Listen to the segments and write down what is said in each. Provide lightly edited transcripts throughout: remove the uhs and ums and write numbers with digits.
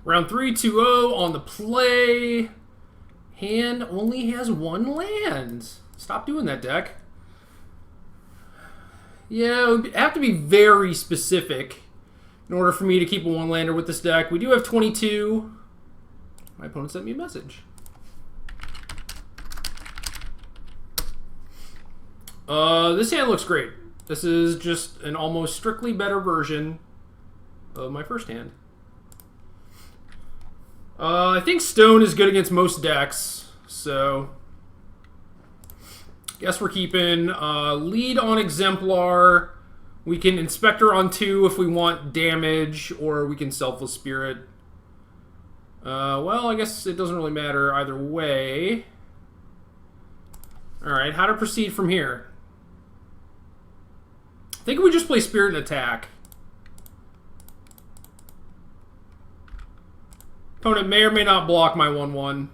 Round 3, 2-0 on the play. Hand only has 1 land. Stop doing that, deck. Yeah, it would have to be very specific in order for me to keep a 1-lander with this deck. We do have 22. My opponent sent me a message. This hand looks great. This is just an almost strictly better version of my first hand. I think Stone is good against most decks, so guess we're keeping lead on Exemplar. We can Inspector on 2 if we want damage, or we can Selfless Spirit. Well, I guess it doesn't really matter either way. Alright, how to proceed from here? I think we just play Spirit and attack. Opponent may or may not block my 1-1.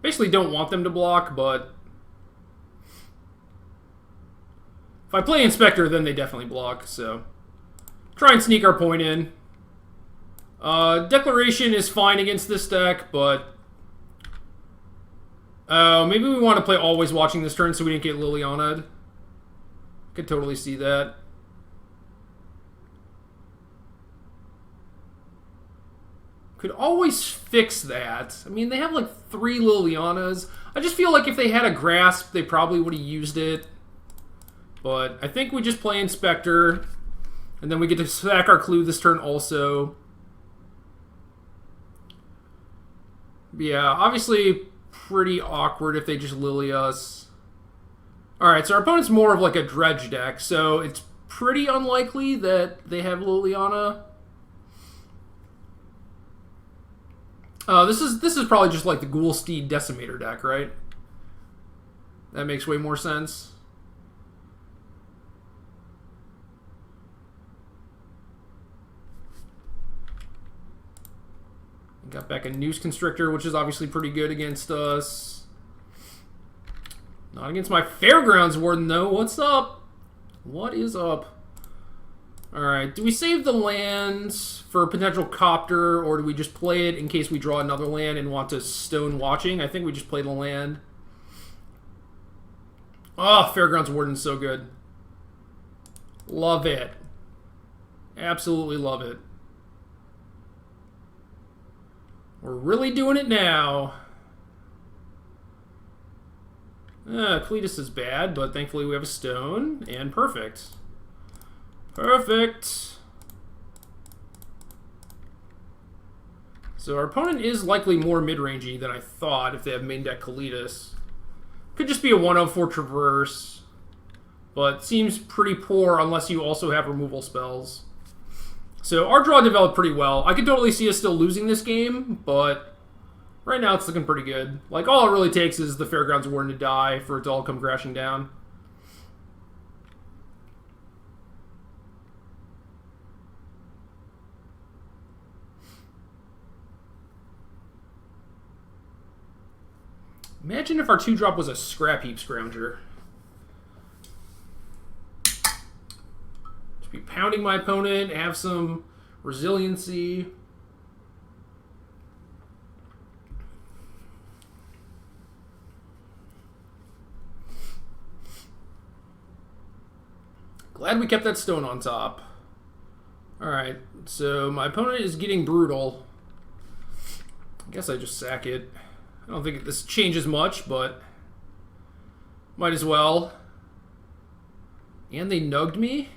Basically don't want them to block, but if I play Inspector, then they definitely block, so try and sneak our point in. Declaration is fine against this deck, but maybe we want to play Always Watching this turn so we didn't get Liliana'd. Could totally see that. Could always fix that. I mean, they have like 3 Lilianas. I just feel like if they had a Grasp, they probably would have used it. But I think we just play Inspector. And then we get to sack our Clue this turn also. But yeah, obviously pretty awkward if they just Lily us. Alright, so our opponent's more of like a Dredge deck, so it's pretty unlikely that they have Liliana. This is probably just like the Ghoulsteed Decimator deck, right? That makes way more sense. Got back a Noose Constrictor, which is obviously pretty good against us. Not against my Fairgrounds Warden, though. What's up? What is up? Alright, do we save the lands for a potential Copter, or do we just play it in case we draw another land and want to Stone Watching? I think we just play the land. Oh, Fairgrounds Warden's so good. Love it. Absolutely love it. We're really doing it now. Cletus is bad, but thankfully we have a stone, and perfect. Perfect. So our opponent is likely more mid-rangey than I thought if they have main deck Cletus. Could just be a 1-0 Traverse, but seems pretty poor unless you also have removal spells. So our draw developed pretty well. I could totally see us still losing this game, but right now it's looking pretty good. Like, all it really takes is the Fairgrounds Warden to die for it to all come crashing down. Imagine if our 2-drop was a Scrap Heap Scrounger. Just be pounding my opponent, have some resiliency. Glad we kept that stone on top. Alright, so my opponent is getting brutal. I guess I just sack it. I don't think this changes much, but might as well. And they nugged me?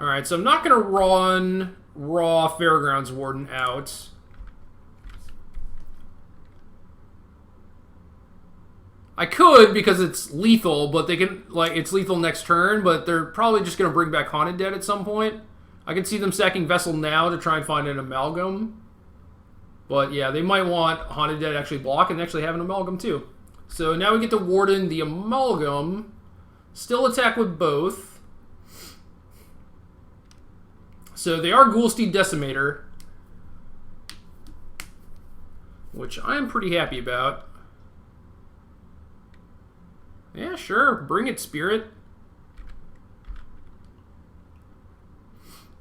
Alright, so I'm not going to run raw Fairgrounds Warden out. I could because it's lethal, but they can, like, it's lethal next turn, but they're probably just going to bring back Haunted Dead at some point. I can see them sacking Vessel now to try and find an Amalgam. But yeah, they might want Haunted Dead actually block and actually have an Amalgam too. So now we get to Warden the Amalgam. Still attack with both. So they are Ghoulsteed Decimator, which I'm pretty happy about. Yeah, sure. Bring it, Spirit.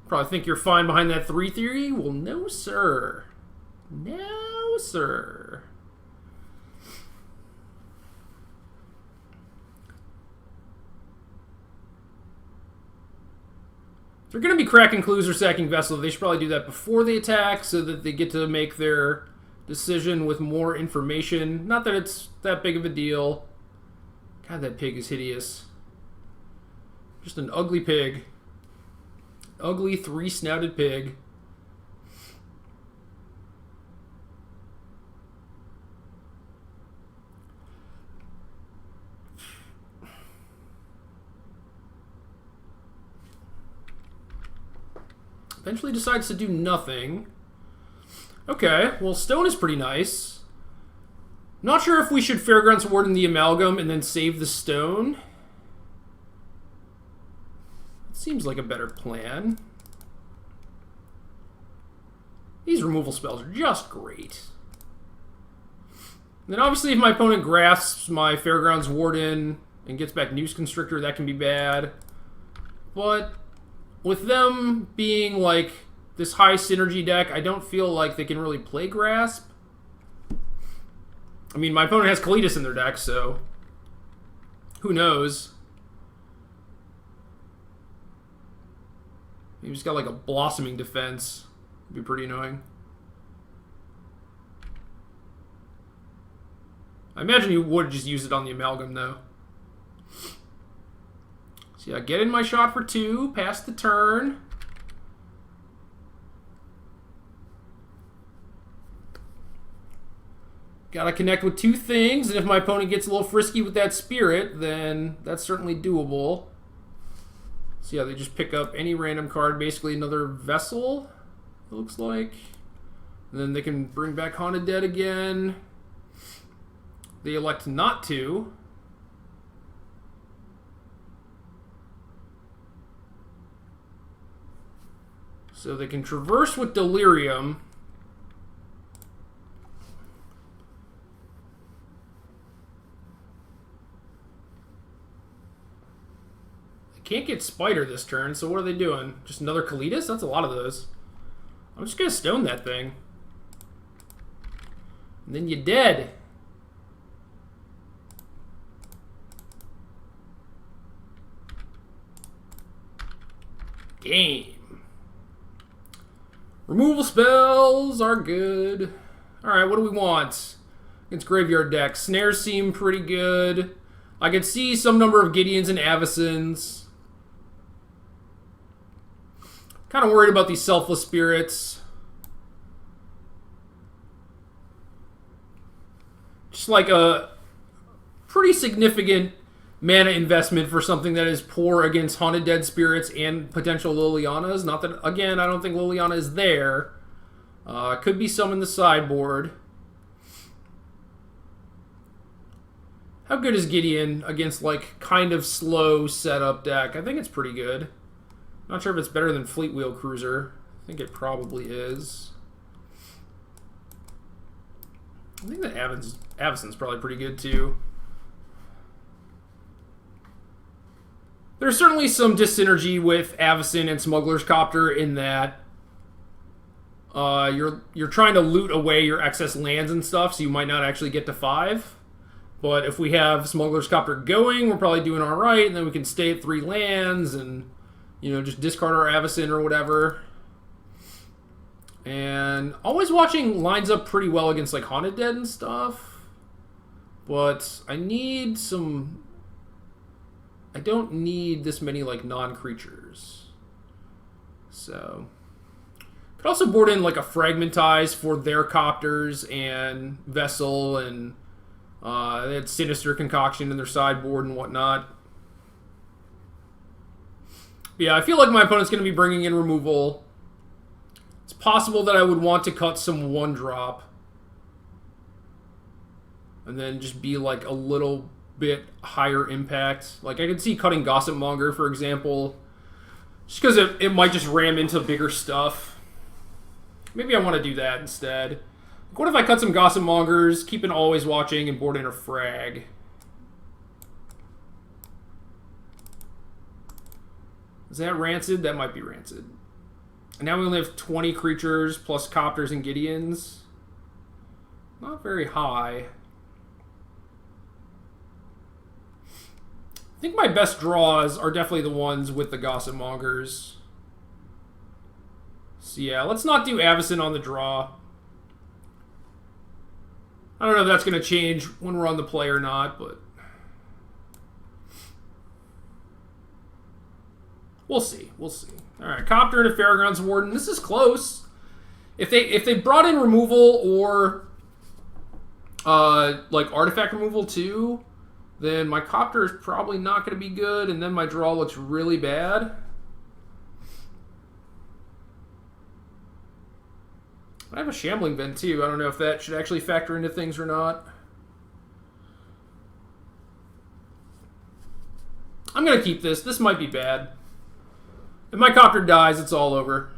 Probably think you're fine behind that 3 theory. Well, no, sir. No, sir. If they're going to be cracking clues or sacking Vessel, they should probably do that before they attack so that they get to make their decision with more information. Not that it's that big of a deal. God, that pig is hideous. Just an ugly pig. Ugly 3-snouted pig. Eventually decides to do nothing. Okay, well, stone is pretty nice. Not sure if we should Fairgrounds Warden the Amalgam and then save the stone. It seems like a better plan. These removal spells are just great. And then obviously if my opponent grasps my Fairgrounds Warden and gets back Noose Constrictor, that can be bad. But with them being like this high synergy deck, I don't feel like they can really play Grasp. I mean, my opponent has Kalitas in their deck, so who knows? Maybe he's got like a Blossoming Defense. It'd be pretty annoying. I imagine you would just use it on the Amalgam, though. So yeah, get in my shot for 2, pass the turn. Gotta connect with 2 things, and if my opponent gets a little frisky with that Spirit, then that's certainly doable. So yeah, they just pick up any random card, basically another Vessel, it looks like. And then they can bring back Haunted Dead again. They elect not to. So they can traverse with Delirium. They can't get Spider this turn, so what are they doing? Just another Kalitas? That's a lot of those. I'm just going to stone that thing. And then you're dead. Game. Removal spells are good. Alright, what do we want? Against graveyard decks. Snares seem pretty good. I could see some number of Gideons and Avacins. Kind of worried about these Selfless Spirits. Just like a pretty significant mana investment for something that is poor against Haunted Dead Spirits and potential Lilianas. Not that, again, I don't think Liliana is there. Could be some in the sideboard. How good is Gideon against, like, kind of slow setup deck? I think it's pretty good. Not sure if it's better than Fleet Wheel Cruiser. I think it probably is. I think that Avacin's probably pretty good, too. There's certainly some dyssynergy with Avacyn and Smuggler's Copter in that you're trying to loot away your excess lands and stuff, so you might not actually get to 5. But if we have Smuggler's Copter going, we're probably doing all right, and then we can stay at 3 lands and, you know, just discard our Avacyn or whatever. And always watching lines up pretty well against like Haunted Dead and stuff. But I need some... I don't need this many like non-creatures. So could also board in like a Fragmentize for their Copters and Vessel, and they had Sinister Concoction in their sideboard and whatnot. Yeah, I feel like my opponent's going to be bringing in removal. It's possible that I would want to cut some 1-drop. And then just be like a little bit higher impact. Like I could see cutting Gossip Monger, for example. Just because it might just ram into bigger stuff. Maybe I want to do that instead. What if I cut some Gossip Mongers, keep an Always Watching, and board in a Frag? Is that Rancid? That might be Rancid. And now we only have 20 creatures plus Copters and Gideons. Not very high. I think my best draws are definitely the ones with the Gossip Mongers. So yeah, let's not do Avacyn on the draw. I don't know if that's going to change when we're on the play or not, but we'll see. We'll see. All right, Copter and a Fairgrounds Warden. This is close. If they brought in removal or like artifact removal too, then my Copter is probably not going to be good, and then my draw looks really bad. I have a Shambling Vent too. I don't know if that should actually factor into things or not. I'm going to keep this. This might be bad. If my Copter dies, it's all over.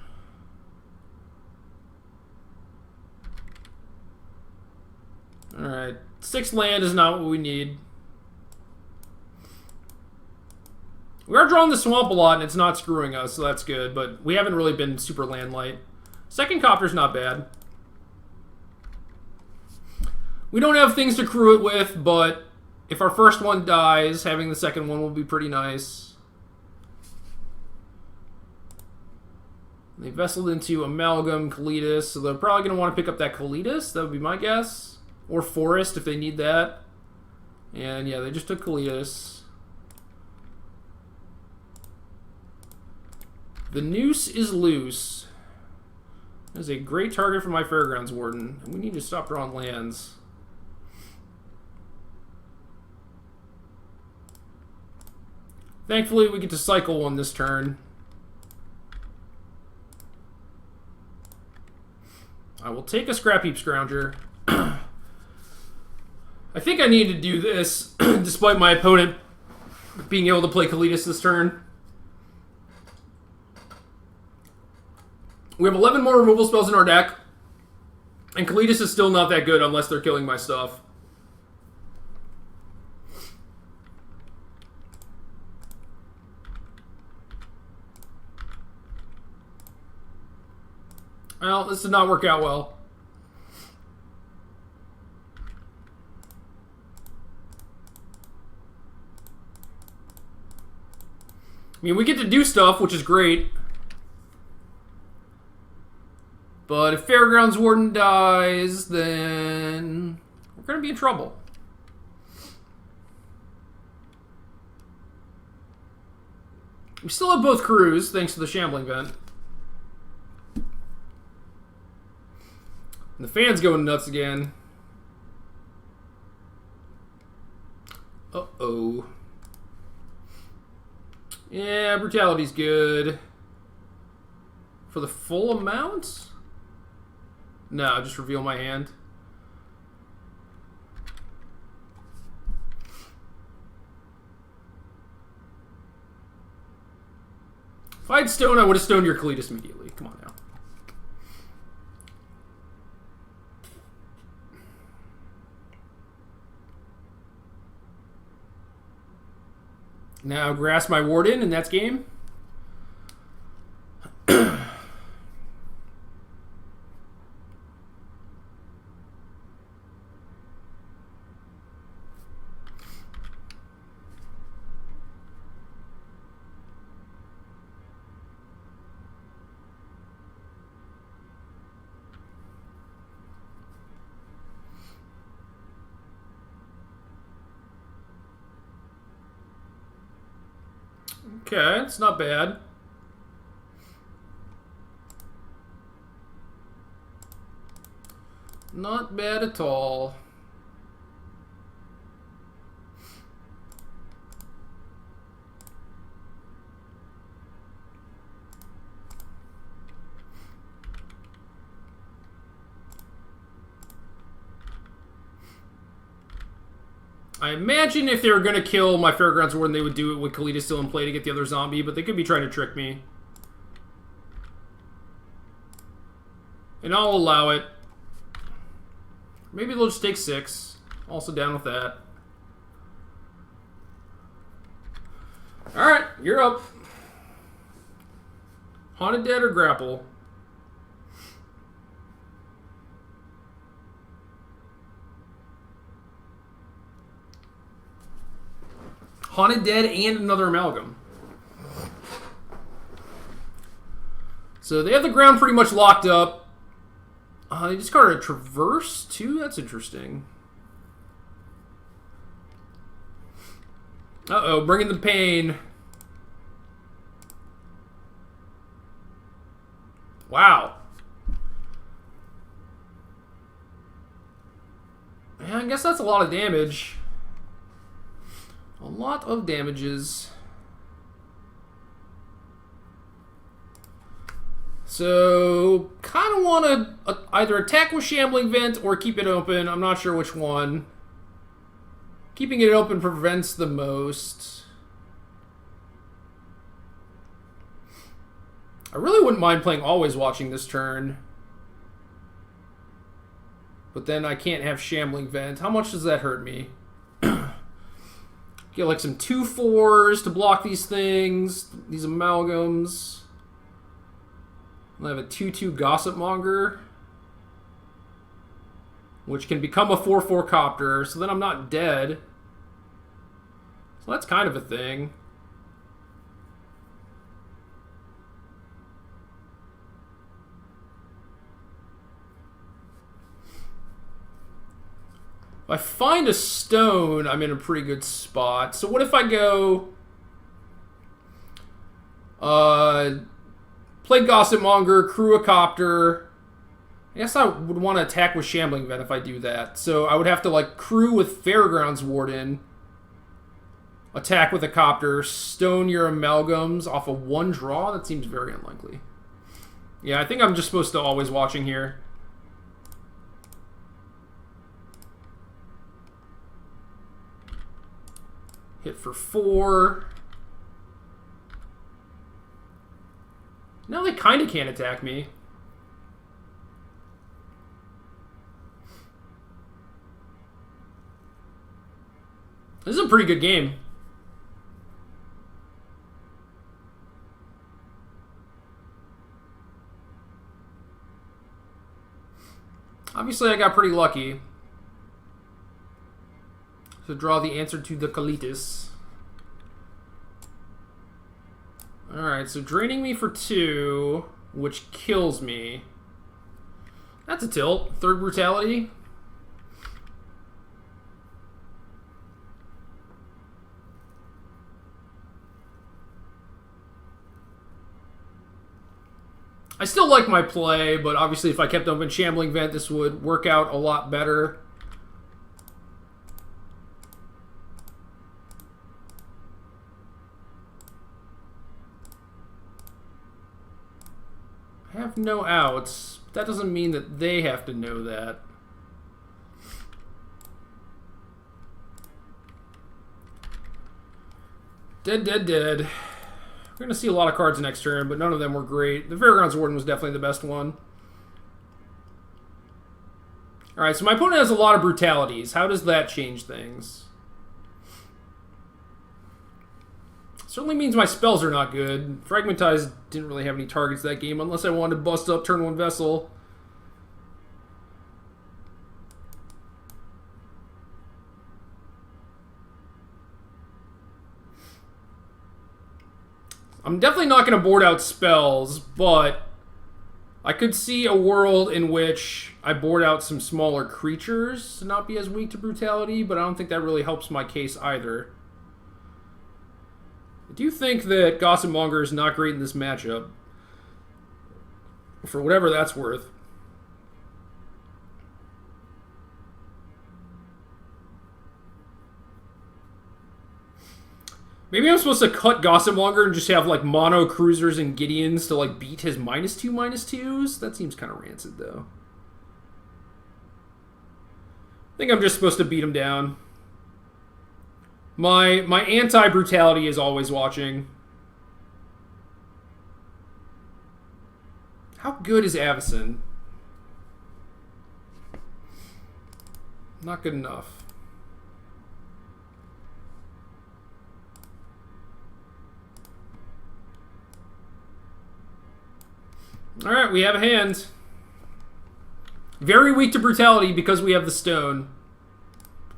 Alright. 6 land is not what we need. We are drawing the swamp a lot, and it's not screwing us, so that's good. But we haven't really been super land light. Second Copter's not bad. We don't have things to crew it with, but if our first one dies, having the second one will be pretty nice. They vesseled into Amalgam, Kalitas, so they're probably going to want to pick up that Kalitas. That would be my guess. Or Forest if they need that. And yeah, they just took Kalitas. The Noose is loose. That is a great target for my Fairgrounds Warden. And we need to stop drawing lands. Thankfully, we get to cycle one this turn. I will take a Scrap Heap Scrounger. I think I need to do this, despite my opponent being able to play Kalitas this turn. We have 11 more removal spells in our deck, and Kalitas is still not that good unless they're killing my stuff. Well, this did not work out well. I mean, we get to do stuff, which is great. But if Fairgrounds Warden dies, then we're going to be in trouble. We still have both crews, thanks to the Shambling Vent. And the fan's going nuts again. Uh-oh. Yeah, Brutality's good. For the full amount? No, just reveal my hand. If I had stone, I would have stoned your Kalitas immediately. Come on now. Now grass my Warden, and that's game. Okay, it's not bad. Not bad at all. I imagine if they were going to kill my Fairgrounds Warden, they would do it with Kalitas still in play to get the other zombie, but they could be trying to trick me. And I'll allow it. Maybe they'll just take 6. Also down with that. Alright, you're up. Haunted Dead or Grapple? Haunted Dead and another Amalgam. So they have the ground pretty much locked up. They discarded a Traverse, too? That's interesting. Uh-oh, bringing the pain. Wow. Yeah, I guess that's a lot of damage. A lot of damages. So, kind of want to either attack with Shambling Vent or keep it open. I'm not sure which one. Keeping it open prevents the most. I really wouldn't mind playing Always Watching this turn. But then I can't have Shambling Vent. How much does that hurt me? Get like some 2/4s to block these things. These amalgams. I have a 2/2 Gossip Monger, which can become a 4/4 Copter, so then I'm not dead. So that's kind of a thing. If I find a stone, I'm in a pretty good spot. So what if I go... play Gossip Monger, crew a Copter. I guess I would want to attack with Shambling Vent if I do that. So I would have to like crew with Fairgrounds Warden, attack with a Copter, stone your amalgams off of 1 draw. That seems very unlikely. Yeah, I think I'm just supposed to Always Watching here. Hit for 4. Now they kind of can't attack me. This is a pretty good game. Obviously, I got pretty lucky. So draw the answer to the Colitis. Alright, so draining me for 2, which kills me. That's a tilt. 3rd Brutality. I still like my play, but obviously if I kept open Shambling Vent, this would work out a lot better. I have no outs. But that doesn't mean that they have to know that. Dead, dead, dead. We're going to see a lot of cards next turn, but none of them were great. The Fairgrounds Warden was definitely the best one. Alright, so my opponent has a lot of brutalities. How does that change things? Certainly means my spells are not good. Fragmentize didn't really have any targets that game unless I wanted to bust up turn 1 Vessel. I'm definitely not going to board out spells, but I could see a world in which I board out some smaller creatures to not be as weak to brutality, but I don't think that really helps my case either. I do think that Gossip Monger is not great in this matchup, for whatever that's worth. Maybe I'm supposed to cut Gossip Monger and just have like mono cruisers and Gideons to like beat his -2/-2s? That seems kind of rancid though. I think I'm just supposed to beat him down. My anti-brutality is Always Watching. How good is Avacyn? Not good enough. Alright, we have a hand. Very weak to brutality because we have the stone,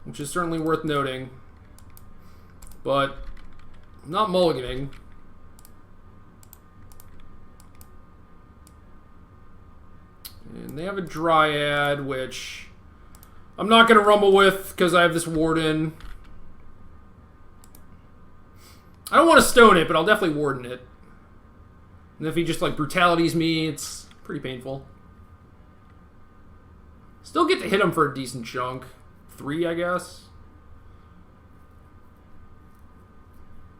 which is certainly worth noting. But not mulliganing. And they have a Dryad, which I'm not going to rumble with because I have this Warden. I don't want to stone it, but I'll definitely Warden it. And if he just, like, brutalities me, it's pretty painful. Still get to hit him for a decent chunk. 3, I guess.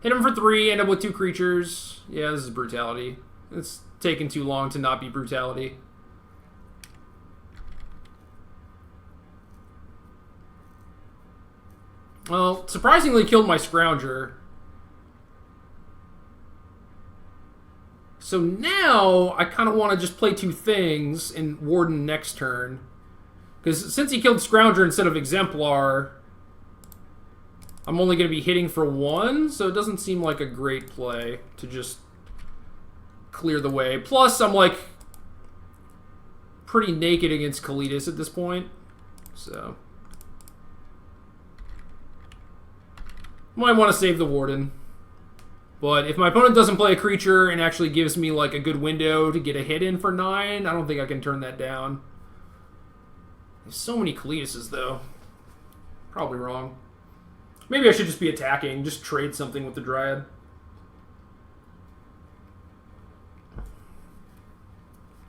Hit him for 3, end up with 2 creatures. Yeah, this is brutality. It's taken too long to not be brutality. Well, surprisingly killed my Scrounger. So now, I kind of want to just play 2 things and Warden next turn. Because since he killed Scrounger instead of Exemplar, I'm only going to be hitting for 1, so it doesn't seem like a great play to just clear the way. Plus, I'm like pretty naked against Kalitas at this point, so might want to save the Warden. But if my opponent doesn't play a creature and actually gives me like a good window to get a hit in for 9, I don't think I can turn that down. There's so many Kalitases though. Probably wrong. Maybe I should just be attacking, just trade something with the Dryad.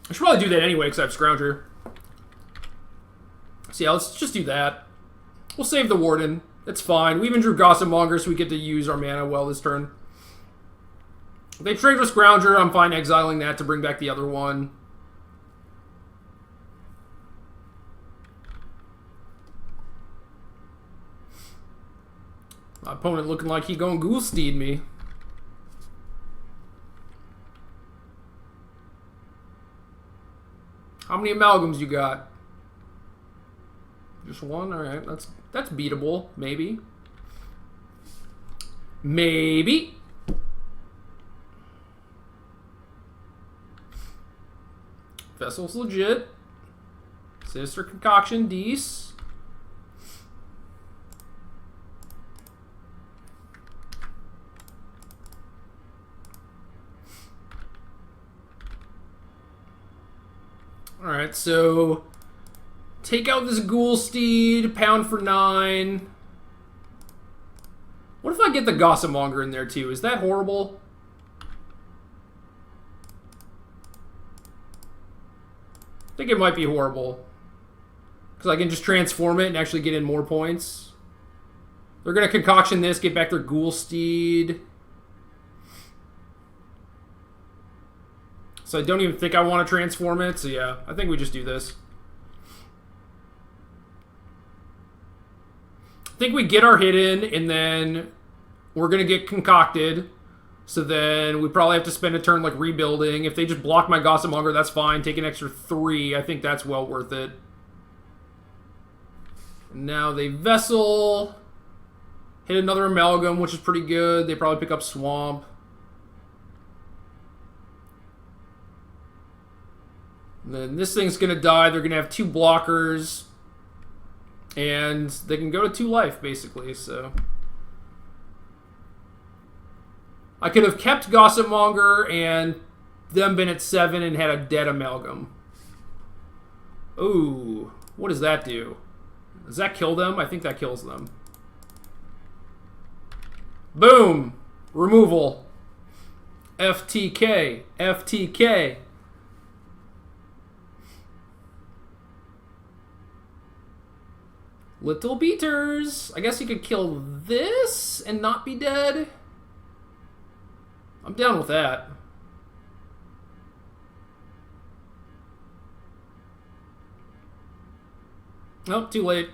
I should probably do that anyway because I have Scrounger. So yeah, let's just do that. We'll save the Warden. It's fine. We even drew Gossipmonger, so we get to use our mana well this turn. If they trade with Scrounger, I'm fine exiling that to bring back the other one. My opponent looking like he gonna Ghoulsteed me. How many amalgams you got? Just 1? Alright, that's beatable. Maybe. Maybe. Vessel's legit. Sister Concoction, Deece. Alright, so take out this Ghoulsteed, pound for 9. What if I get the Gossipmonger in there too? Is that horrible? I think it might be horrible. Because I can just transform it and actually get in more points. They're going to concoction this, get back their Ghoulsteed. So I don't even think I want to transform it. So yeah, I think we just do this. I think we get our hit in, and then we're going to get concocted. So then we probably have to spend a turn like rebuilding. If they just block my Gossipmonger, that's fine. Take an extra 3. I think that's well worth it. Now they Vessel. Hit another Amalgam, which is pretty good. They probably pick up Swamp. And then this thing's going to die. They're going to have 2 blockers. And they can go to 2 life, basically. So I could have kept Gossipmonger and them been at 7 and had a dead Amalgam. Ooh, what does that do? Does that kill them? I think that kills them. Boom! Removal. FTK. FTK. Little beaters. I guess you could kill this and not be dead. I'm down with that. Nope, too late.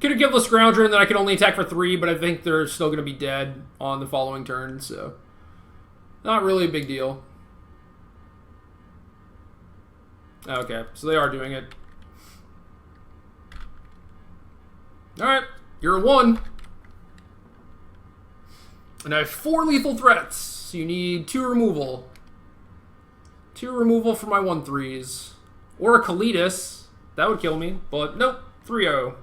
Could have given the Scrounger and then I could only attack for 3, but I think they're still going to be dead on the following turn, so not really a big deal. Okay, so they are doing it. Alright, you're a 1. And I have 4 lethal threats. You need 2 removal. 2 removal for my 1/3s. Or a Kalitas. That would kill me, but nope. 3-0.